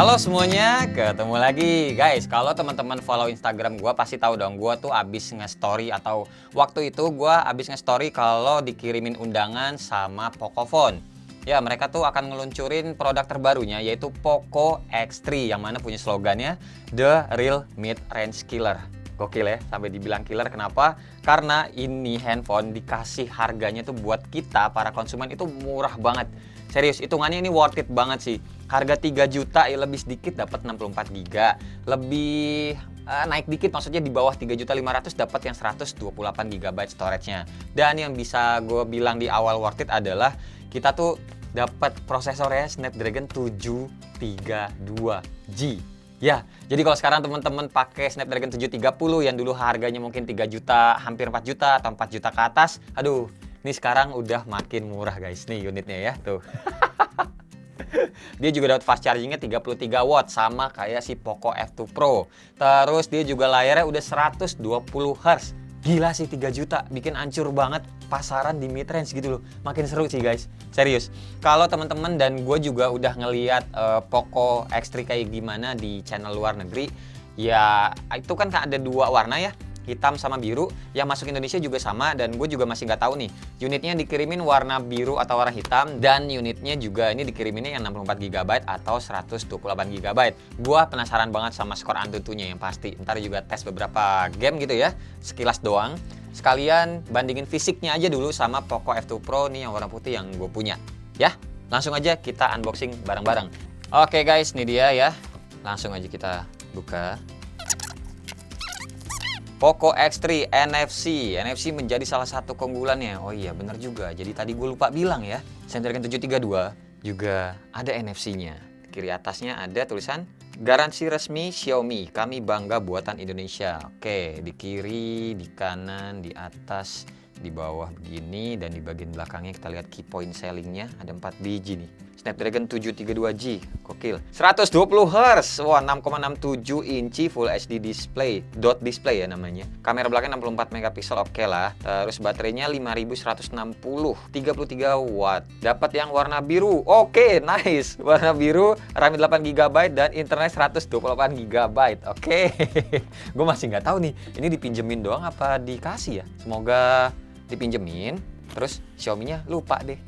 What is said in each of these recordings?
Halo semuanya, ketemu lagi guys. Kalau teman-teman follow Instagram gua pasti tahu dong, gua tuh abis nge-story atau waktu itu gua abis nge-story kalau dikirimin undangan sama Pocophone. Ya, mereka tuh akan ngeluncurin produk terbarunya yaitu Poco X3 yang mana punya slogannya The Real Mid-Range Killer. Gokil ya, sampai dibilang killer. Kenapa? Karena ini handphone dikasih harganya tuh buat kita para konsumen itu murah banget. Serius, hitungannya ini worth it banget sih. Harga 3 juta ya lebih sedikit dapat 64 GB. Lebih naik dikit, maksudnya di bawah 3.500.000 dapat yang 128 GB storage-nya. Dan yang bisa gue bilang di awal worth it adalah kita tuh dapat prosesornya Snapdragon 732G. Ya, jadi kalau sekarang teman-teman pakai Snapdragon 730 yang dulu harganya mungkin 3 juta, hampir 4 juta atau 4 juta ke atas, aduh, ini sekarang udah makin murah guys, nih unitnya ya, tuh. Dia juga dapat fast chargingnya 33 watt sama kayak si Poco F2 Pro. Terus dia juga layarnya udah 120 Hz. Gila sih 3 juta, bikin hancur banget pasaran di mid-range gitu loh. Makin seru sih guys, serius. Kalau teman-teman dan gue juga udah ngeliat Poco X3 kayak gimana di channel luar negeri, ya itu kan ada dua warna ya, hitam sama biru. Yang masuk Indonesia juga sama, dan gue juga masih nggak tahu nih unitnya dikirimin warna biru atau warna hitam, dan unitnya juga ini dikiriminnya yang 64 GB atau 128 GB. Gue penasaran banget sama skor Antutunya yang pasti. Ntar juga tes beberapa game gitu ya, sekilas doang. Sekalian bandingin fisiknya aja dulu sama Poco F2 Pro nih yang warna putih yang gue punya. Ya, langsung aja kita unboxing bareng-bareng. Oke guys, ini dia ya. Langsung aja kita buka. Poco X3 NFC. NFC menjadi salah satu keunggulannya. Oh iya, bener juga. Jadi tadi gue lupa bilang ya, Snapdragon 732 juga ada NFC-nya. Kiri atasnya ada tulisan garansi resmi Xiaomi. Kami bangga buatan Indonesia. Oke, di kiri, di kanan, di atas, di bawah begini, dan di bagian belakangnya kita lihat key point selling-nya ada 4 biji nih. Snapdragon 732G, gokil. 120 Hz, wah 6,67 inci Full HD display, dot display ya namanya. Kamera belakang 64 megapiksel, oke lah. Terus baterainya 5160, 33 watt. Dapat yang warna biru, oke, nice. Warna biru, RAM 8 GB dan internet 128 GB, oke. Gue masih nggak tahu nih, ini dipinjemin doang apa dikasih ya? Semoga dipinjemin, terus Xiaomi-nya lupa deh.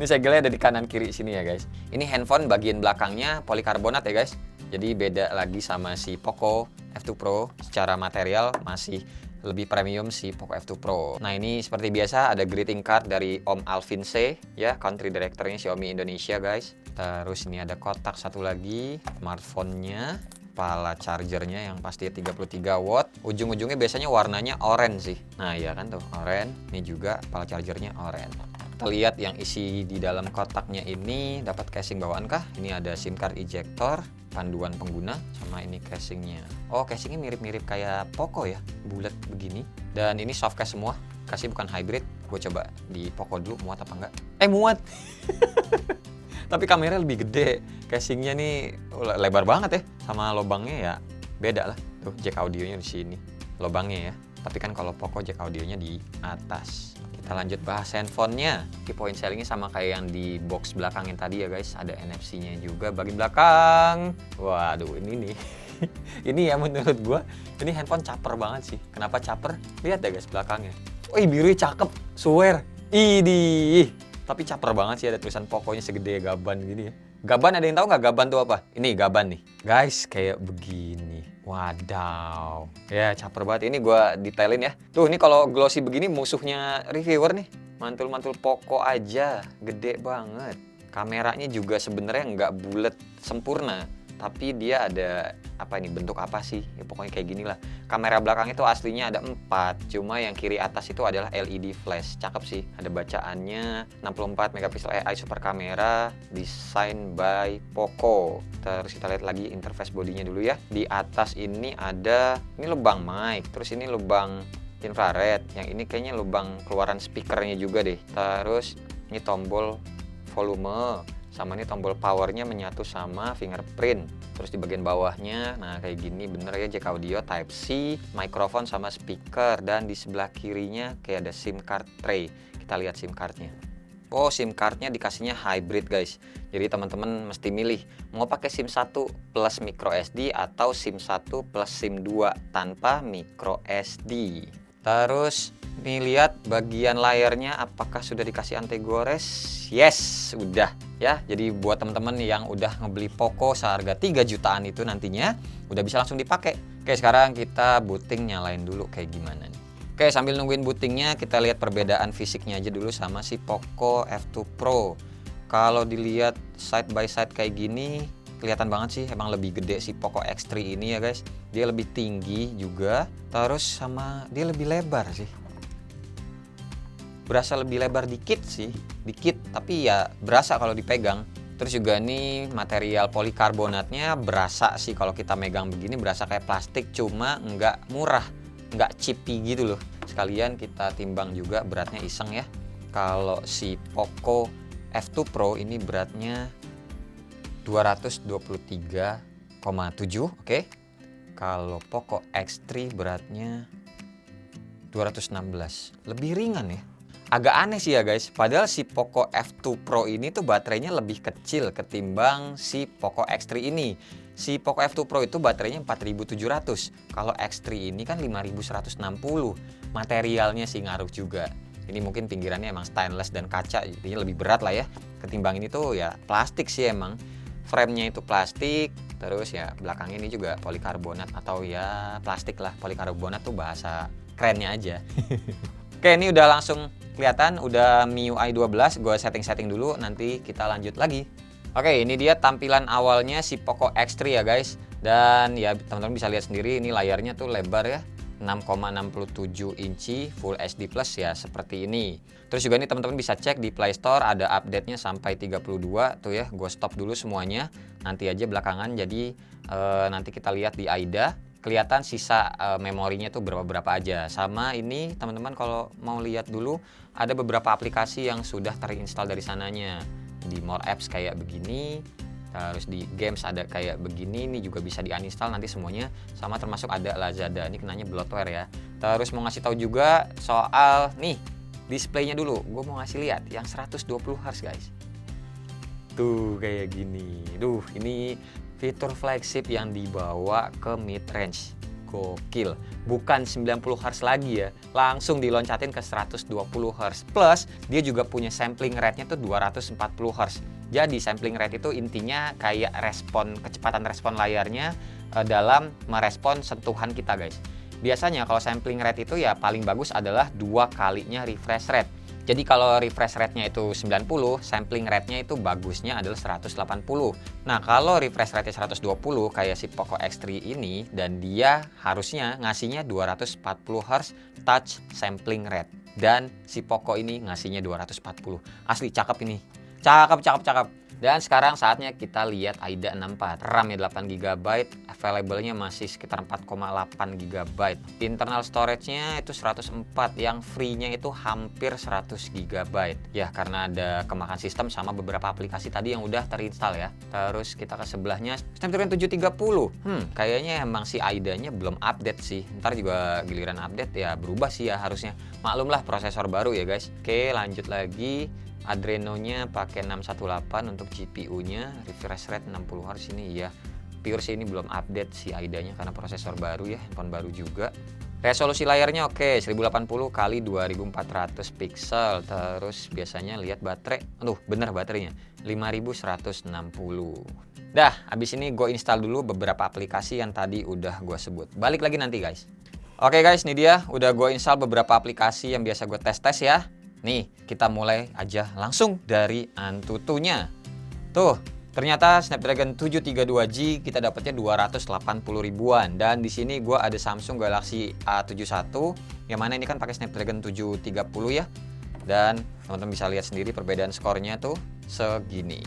Ini segelnya ada di kanan kiri sini ya guys. Ini handphone bagian belakangnya polikarbonat ya guys. Jadi beda lagi sama si Poco F2 Pro. Secara material masih lebih premium si Poco F2 Pro. Nah ini seperti biasa ada greeting card dari Om Alvin C ya, country directornya Xiaomi Indonesia guys. Terus ini ada kotak satu lagi, smartphone-nya, kepala chargernya yang pasti 33 watt. Ujung-ujungnya biasanya warnanya oranye sih. Nah iya kan tuh, oranye. Ini juga kepala chargernya oranye. Kita lihat yang isi di dalam kotaknya ini. Dapat casing bawaan kah? Ini ada SIM card ejector, panduan pengguna, sama ini casingnya. Oh, casingnya mirip-mirip kayak Poco ya, bulat begini. Dan ini soft case semua, kasih bukan hybrid. Gue coba di Poco dulu, muat apa enggak? Muat! Tapi kameranya lebih gede. Casingnya nih lebar banget ya, sama lubangnya ya beda lah. Tuh jack audionya di sini, lubangnya ya. Tapi kan kalau Poco jack audionya di atas. Kita lanjut bahas handphonenya. Key point sellingnya sama kayak yang di box belakang yang tadi ya guys. Ada NFC-nya juga bagian belakang. Waduh, ini nih. Ini ya menurut gua, ini handphone caper banget sih. Kenapa caper? Lihat deh guys belakangnya. Wih, birunya cakep, swear. Idih. Tapi caper banget sih, ada tulisan Poco-nya segede gaban gini ya. Gaban, ada yang tahu nggak gaban tuh apa? Ini gaban nih. Guys, kayak begini. Wadaw. Ya, caper banget. Ini gua detailin ya. Tuh, ini kalau glossy begini musuhnya reviewer nih. Mantul-mantul Poco aja. Gede banget. Kameranya juga sebenarnya nggak bulat sempurna. Tapi dia ada, apa ini, bentuk apa sih? Ya pokoknya kayak gini lah. Kamera belakang itu aslinya ada 4. Cuma yang kiri atas itu adalah LED flash. Cakep sih. Ada bacaannya 64 megapiksel AI super kamera. Design by Poco. Terus kita lihat lagi interface bodinya dulu ya. Di atas ini ada, ini lubang mic. Terus ini lubang infrared. Yang ini kayaknya lubang keluaran speakernya juga deh. Terus ini tombol volume. Sama ini tombol powernya menyatu sama fingerprint. Terus di bagian bawahnya, nah kayak gini bener ya, jack audio Type C, mikrofon sama speaker. Dan di sebelah kirinya kayak ada SIM card tray. Kita lihat SIM cardnya. Oh, SIM cardnya dikasihnya hybrid guys. Jadi teman-teman mesti milih mau pakai SIM 1 plus micro SD atau SIM 1 plus SIM 2 tanpa micro SD. Terus nih lihat bagian layarnya apakah sudah dikasih anti gores? Yes, udah ya. Jadi buat teman-teman yang udah ngebeli Poco seharga 3 jutaan itu nantinya udah bisa langsung dipakai. Oke, sekarang kita booting, nyalain dulu kayak gimana nih. Oke, sambil nungguin bootingnya kita lihat perbedaan fisiknya aja dulu sama si Poco F2 Pro. Kalau dilihat side by side kayak gini kelihatan banget sih emang lebih gede si Poco X3 ini ya guys. Dia lebih tinggi juga, terus sama dia lebih lebar sih. Berasa lebih lebar dikit sih, dikit, tapi ya berasa kalau dipegang. Terus juga nih material polikarbonatnya berasa sih kalau kita megang begini, berasa kayak plastik, cuma nggak murah, nggak cheapy gitu loh. Sekalian kita timbang juga beratnya iseng ya. Kalau si Poco F2 Pro ini beratnya 223,7, oke. Kalau Poco X3 beratnya 216, lebih ringan ya. Agak aneh sih ya guys, padahal si Poco F2 Pro ini tuh baterainya lebih kecil ketimbang si Poco X3 ini. Si Poco F2 Pro itu baterainya 4700, kalau X3 ini kan 5160. Materialnya sih ngaruh juga. Ini mungkin pinggirannya emang stainless dan kaca, jadinya lebih berat lah ya. Ketimbang ini tuh ya plastik sih emang. Frame-nya itu plastik, terus ya belakangnya ini juga polikarbonat atau ya plastik lah. Polikarbonat tuh bahasa kerennya aja. Oke, ini udah langsung kelihatan, udah MIUI 12, gue setting-setting dulu, nanti kita lanjut lagi. Oke, ini dia tampilan awalnya si Poco X3 ya guys. Dan ya teman-teman bisa lihat sendiri, ini layarnya tuh lebar ya, 6,67 inci Full HD Plus ya, seperti ini. Terus juga nih teman-teman bisa cek di Play Store, ada update-nya sampai 32 tuh ya. Gue stop dulu semuanya, nanti aja belakangan. Jadi nanti kita lihat di AIDA kelihatan sisa memorinya tuh berapa aja. Sama ini teman-teman kalau mau lihat dulu ada beberapa aplikasi yang sudah terinstall dari sananya. Di More Apps kayak begini, terus di Games ada kayak begini, ini juga bisa di-uninstall nanti semuanya. Sama termasuk ada Lazada, ini kenanya bloatware ya. Terus mau ngasih tahu juga soal nih displaynya dulu. Gue mau ngasih lihat yang 120 Hz guys. Tuh kayak gini. Duh, ini fitur flagship yang dibawa ke mid range. Gokil. Bukan 90 Hz lagi ya, langsung diloncatin ke 120 Hz. Plus dia juga punya sampling rate-nya tuh 240 Hz. Jadi sampling rate itu intinya kayak kecepatan respon layarnya dalam merespon sentuhan kita guys. Biasanya kalau sampling rate itu ya paling bagus adalah 2 kalinya refresh rate. Jadi kalau refresh rate-nya itu 90, sampling rate-nya itu bagusnya adalah 180. Nah, kalau refresh rate-nya 120 kayak si Poco X3 ini, dan dia harusnya ngasihnya 240 Hz touch sampling rate. Dan si Poco ini ngasihnya 240. Asli cakep ini. Cakep. Dan sekarang saatnya kita lihat AIDA 64. RAM-nya 8GB, available-nya masih sekitar 4,8 GB. Internal storage-nya itu 104, yang free-nya itu hampir 100 GB. Ya, karena ada kemakan sistem sama beberapa aplikasi tadi yang udah terinstall ya. Terus kita ke sebelahnya, Snapdragon 730. Kayaknya emang si AIDA-nya belum update sih. Ntar juga giliran update ya berubah sih ya harusnya. Maklumlah prosesor baru ya guys. Oke, lanjut lagi. Adreno-nya pakai 618 untuk GPU-nya, refresh rate 60 Hz ini ya. Pure sih ini belum update si AIDA-nya karena prosesor baru ya, handphone baru juga. Resolusi layarnya oke, 1080 x 2400 pixel. Terus biasanya lihat baterai, bener baterainya 5160. Dah, habis ini gue install dulu beberapa aplikasi yang tadi udah gue sebut. Balik lagi nanti guys. Oke guys, ini dia udah gue install beberapa aplikasi yang biasa gue tes ya. Nih, kita mulai aja langsung dari Antutunya. Tuh, ternyata Snapdragon 732G kita dapatnya 280 ribuan. Dan di sini gua ada Samsung Galaxy A71 yang mana ini kan pakai Snapdragon 730 ya. Dan teman-teman bisa lihat sendiri perbedaan skornya tuh segini.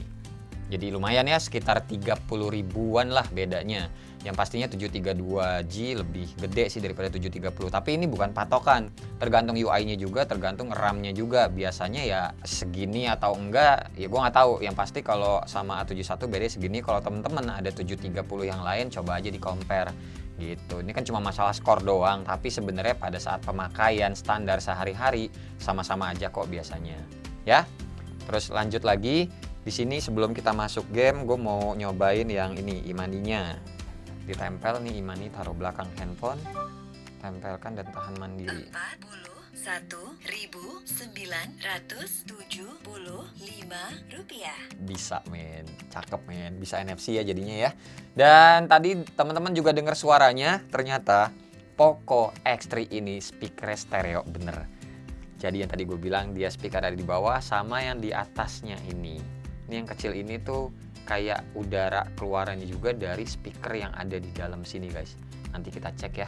Jadi lumayan ya, sekitar 30 ribuan lah bedanya. Yang pastinya 732G lebih gede sih daripada 730. Tapi ini bukan patokan, tergantung UI-nya juga, tergantung RAM-nya juga. Biasanya ya segini atau enggak, ya gue nggak tahu. Yang pasti kalau sama A71 beda segini. Kalau temen-temen ada 730 yang lain, coba aja di compare gitu. Ini kan cuma masalah skor doang, tapi sebenarnya pada saat pemakaian standar sehari-hari sama-sama aja kok biasanya. Ya. Terus lanjut lagi. Di sini sebelum kita masuk game, gue mau nyobain yang ini, imaninya. Ditempel nih imani, taruh belakang handphone. Tempelkan dan tahan mandiri. 41.975 rupiah. Bisa men, cakep men, bisa NFC ya jadinya ya. Dan tadi teman-teman juga dengar suaranya, ternyata Poco X3 ini speaker stereo bener. Jadi yang tadi gue bilang dia speaker ada di bawah sama yang di atasnya ini. Ini yang kecil ini tuh kayak udara keluarannya juga dari speaker yang ada di dalam sini guys. Nanti kita cek ya,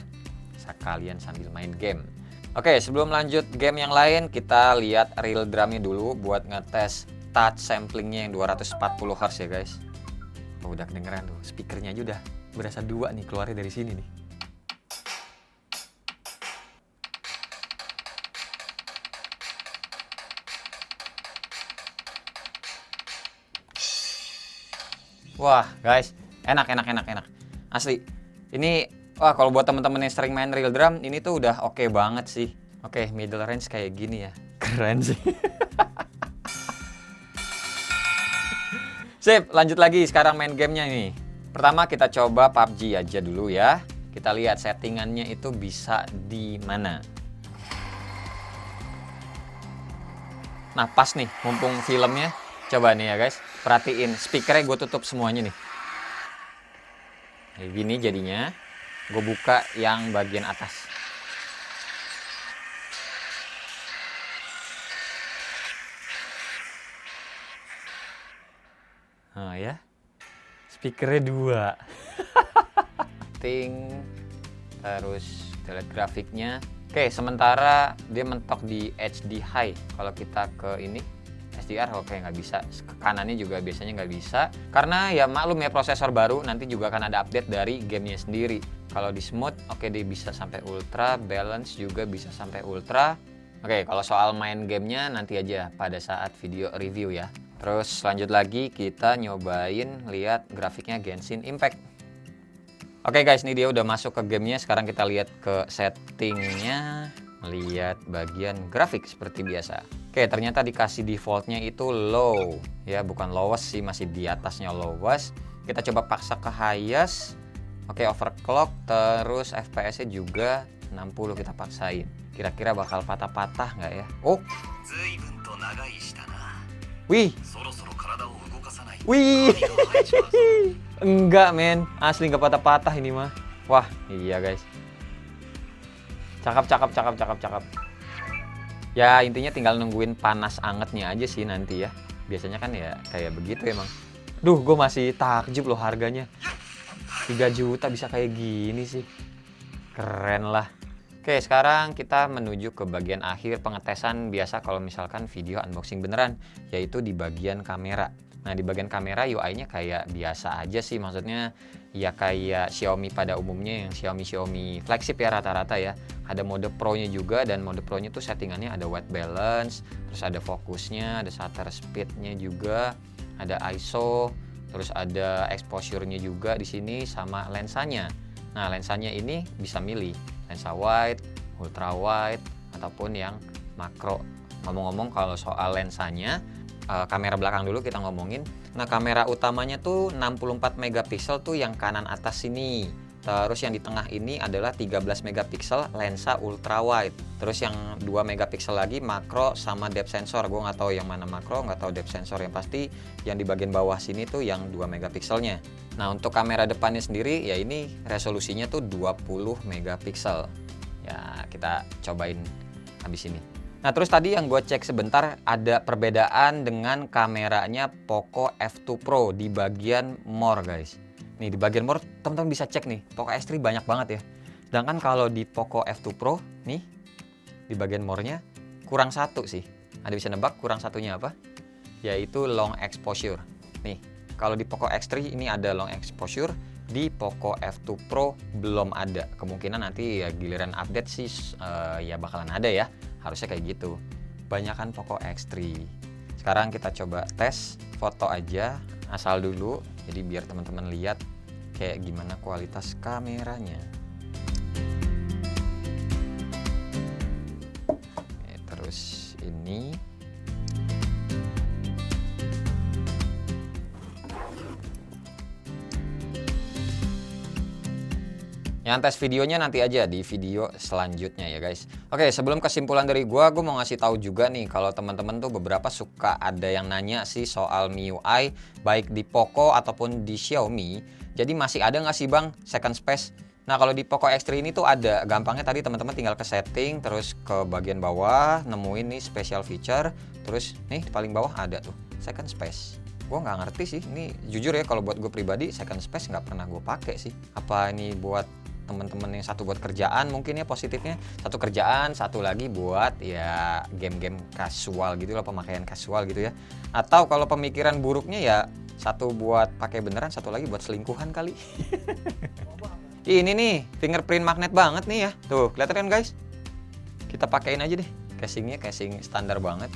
sekalian sambil main game. Oke, sebelum lanjut game yang lain, kita lihat real drumnya dulu buat ngetes touch samplingnya yang 240 Hz ya guys. Oh, udah kedengeran tuh, speakernya aja udah berasa dua nih keluarnya dari sini nih. Wah guys, enak. Asli, ini wah kalau buat temen-temen yang sering main real drum, ini tuh udah oke banget sih. Oke, middle range kayak gini ya, keren sih. Sip, lanjut lagi sekarang main gamenya nih. Pertama kita coba PUBG aja dulu ya. Kita lihat settingannya itu bisa di mana. Nah pas nih, mumpung filmnya. Coba nih ya guys, perhatiin speakernya gue tutup semuanya nih. Kayak gini jadinya. Gue buka yang bagian atas. Nah ya, speakernya dua. Terus lihat grafiknya. Oke, sementara dia mentok di HD high. Kalau kita ke ini SDR oke nggak bisa, ke kanannya juga biasanya nggak bisa karena ya maklum ya prosesor baru, nanti juga akan ada update dari gamenya sendiri. Kalau di smooth oke dia bisa sampai ultra, balance juga bisa sampai ultra. Oke, kalau soal main gamenya nanti aja pada saat video review ya. Terus lanjut lagi kita nyobain lihat grafiknya Genshin Impact. Oke guys, ini dia udah masuk ke gamenya. Sekarang kita lihat ke settingnya, lihat bagian grafik seperti biasa. Oke, ternyata dikasih defaultnya itu low ya, bukan lowest sih, masih di atasnya lowest. Kita coba paksa ke highest. Oke, overclock, terus FPS-nya juga 60 kita paksain. Kira-kira bakal patah-patah nggak ya? Oh, wih, wih, enggak men, asli nggak patah-patah ini mah. Wah, iya guys, cakep. Ya intinya tinggal nungguin panas angetnya aja sih nanti ya. Biasanya kan ya kayak begitu emang. Duh, gue masih takjub loh harganya. 3 juta bisa kayak gini sih. Keren lah. Oke, sekarang kita menuju ke bagian akhir pengetesan biasa kalau misalkan video unboxing beneran, yaitu di bagian kamera. Nah, di bagian kamera UI-nya kayak biasa aja sih, maksudnya ya kayak Xiaomi pada umumnya, yang Xiaomi flagship ya rata-rata ya. Ada mode Pro-nya juga, dan mode Pro-nya tuh settingannya ada white balance, terus ada fokusnya, ada shutter speed-nya juga, ada ISO, terus ada exposure-nya juga di sini sama lensanya. Nah, lensanya ini bisa milih lensa wide, ultra wide, ataupun yang makro. Ngomong-ngomong kalau soal lensanya, kamera belakang dulu kita ngomongin. Nah, kamera utamanya tuh 64 megapiksel tuh yang kanan atas sini. Terus yang di tengah ini adalah 13 megapiksel lensa ultra wide. Terus yang 2 megapiksel lagi makro sama depth sensor. Gue nggak tahu yang mana makro, nggak tahu depth sensor. Yang pasti yang di bagian bawah sini tuh yang 2 megapikselnya. Nah, untuk kamera depannya sendiri ya ini resolusinya tuh 20 megapiksel. Ya, kita cobain habis ini. Nah, terus tadi yang gue cek sebentar, ada perbedaan dengan kameranya Poco F2 Pro di bagian more guys. Nih di bagian more teman-teman bisa cek nih, Poco X3 banyak banget ya. Sedangkan kalau di Poco F2 Pro nih di bagian more-nya kurang satu sih. Ada bisa nebak kurang satunya apa? Yaitu long exposure. Nih, kalau di Poco X3 ini ada long exposure, di Poco F2 Pro belum ada. Kemungkinan nanti ya giliran update sih ya bakalan ada ya. Harusnya kayak gitu. Banyakan Poco X3. Sekarang kita coba tes foto aja asal dulu. Jadi biar teman-teman lihat kayak gimana kualitas kameranya. Oke, terus ini. Yang tes videonya nanti aja di video selanjutnya ya guys. Oke, sebelum kesimpulan dari gue mau ngasih tahu juga nih kalau teman-teman tuh beberapa suka ada yang nanya sih soal MIUI baik di Poco ataupun di Xiaomi. Jadi masih ada nggak sih bang second space? Nah kalau di Poco X3 ini tuh ada, gampangnya tadi teman-teman tinggal ke setting, terus ke bagian bawah, nemuin nih special feature, terus nih di paling bawah ada tuh second space. Gue nggak ngerti sih, ini jujur ya kalau buat gue pribadi second space nggak pernah gue pakai sih. Apa ini buat teman-teman yang satu buat kerjaan mungkin ya positifnya, satu kerjaan, satu lagi buat ya game-game casual gitu lah, pemakaian casual gitu ya. Atau kalau pemikiran buruknya ya satu buat pakai beneran, satu lagi buat selingkuhan kali. Ini nih fingerprint magnet banget nih ya, tuh kelihatan kan guys? Kita pakein aja deh, casingnya casing standar banget.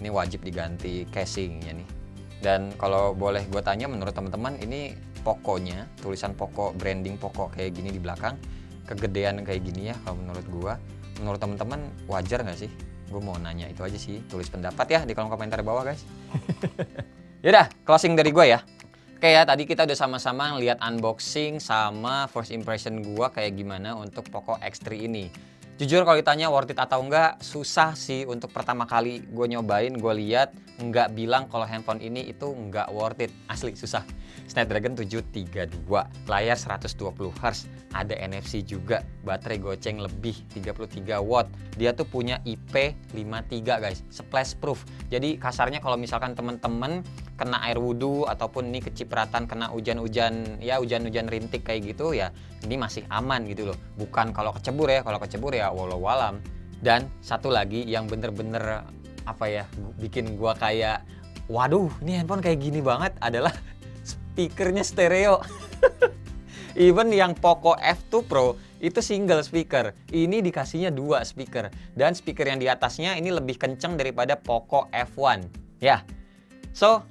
Ini wajib diganti casingnya nih. Dan kalau boleh gue tanya menurut teman-teman ini Poconya, tulisan Poco, branding Poco kayak gini di belakang, kegedean kayak gini ya kalau menurut gue, menurut teman-teman wajar nggak sih? Gue mau nanya itu aja sih, tulis pendapat ya di kolom komentar bawah guys. Yaudah, closing dari gue ya. Oke ya, tadi kita udah sama-sama lihat unboxing sama first impression gue kayak gimana untuk Poco X3 ini. Jujur kalau ditanya worth it atau enggak, susah sih untuk pertama kali gue nyobain, gue lihat nggak bilang kalau handphone ini itu nggak worth it. Asli susah. Snapdragon 732, layar 120Hz, ada NFC juga, baterai goceng lebih 33 watt. Dia tuh punya IP53 guys, splash proof. Jadi kasarnya kalau misalkan temen-temen kena air wudhu ataupun nih kecipratan kena hujan-hujan ya hujan-hujan rintik kayak gitu ya, ini masih aman gitu loh. Bukan kalau kecebur ya, kalau kecebur ya walau alam. Dan satu lagi yang bener-bener apa ya bikin gua kayak waduh ini handphone kayak gini banget adalah speakernya stereo. Even yang Poco F2 Pro itu single speaker, ini dikasihnya 2 speaker, dan speaker yang di atasnya ini lebih kenceng daripada Poco F1 ya. So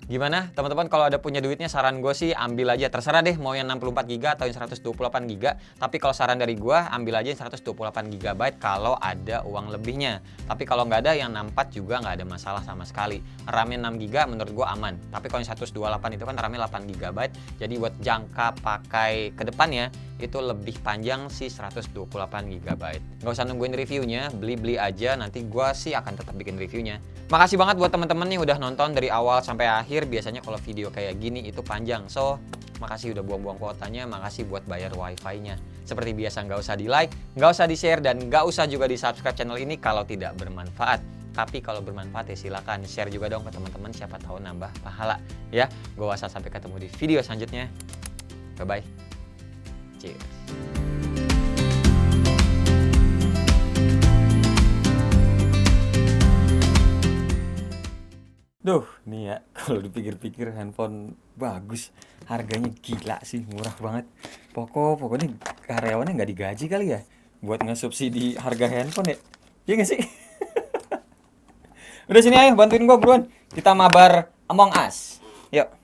gimana teman-teman, kalau ada punya duitnya saran gue sih ambil aja, terserah deh mau yang 64GB atau yang 128GB. Tapi kalau saran dari gue ambil aja yang 128GB kalau ada uang lebihnya. Tapi kalau nggak ada yang 64 juga nggak ada masalah sama sekali. RAM-nya 6GB menurut gue aman. Tapi kalau yang 128 itu kan RAM-nya 8GB, jadi buat jangka pakai ke depannya itu lebih panjang sih 128GB. Nggak usah nungguin reviewnya, beli-beli aja, nanti gue sih akan tetap bikin reviewnya. Makasih banget buat teman-teman nih udah nonton dari awal sampai akhir. Biasanya kalau video kayak gini itu panjang, so makasih udah buang-buang kuotanya, makasih buat bayar wifi-nya. Seperti biasa nggak usah di like, nggak usah di share, dan nggak usah juga di subscribe channel ini kalau tidak bermanfaat. Tapi kalau bermanfaat ya silakan share juga dong ke teman-teman, siapa tahu nambah pahala ya. Gue Wasat, sampai ketemu di video selanjutnya. Bye bye. Cheers. Duh, nih ya, kalau dipikir-pikir handphone bagus, harganya gila sih, murah banget. Pokoknya karyawannya nggak digaji kali ya, buat ngesubsidi harga handphone ya, iya nggak sih? Udah sini ayo, bantuin gua buruan, kita mabar Among Us, yuk.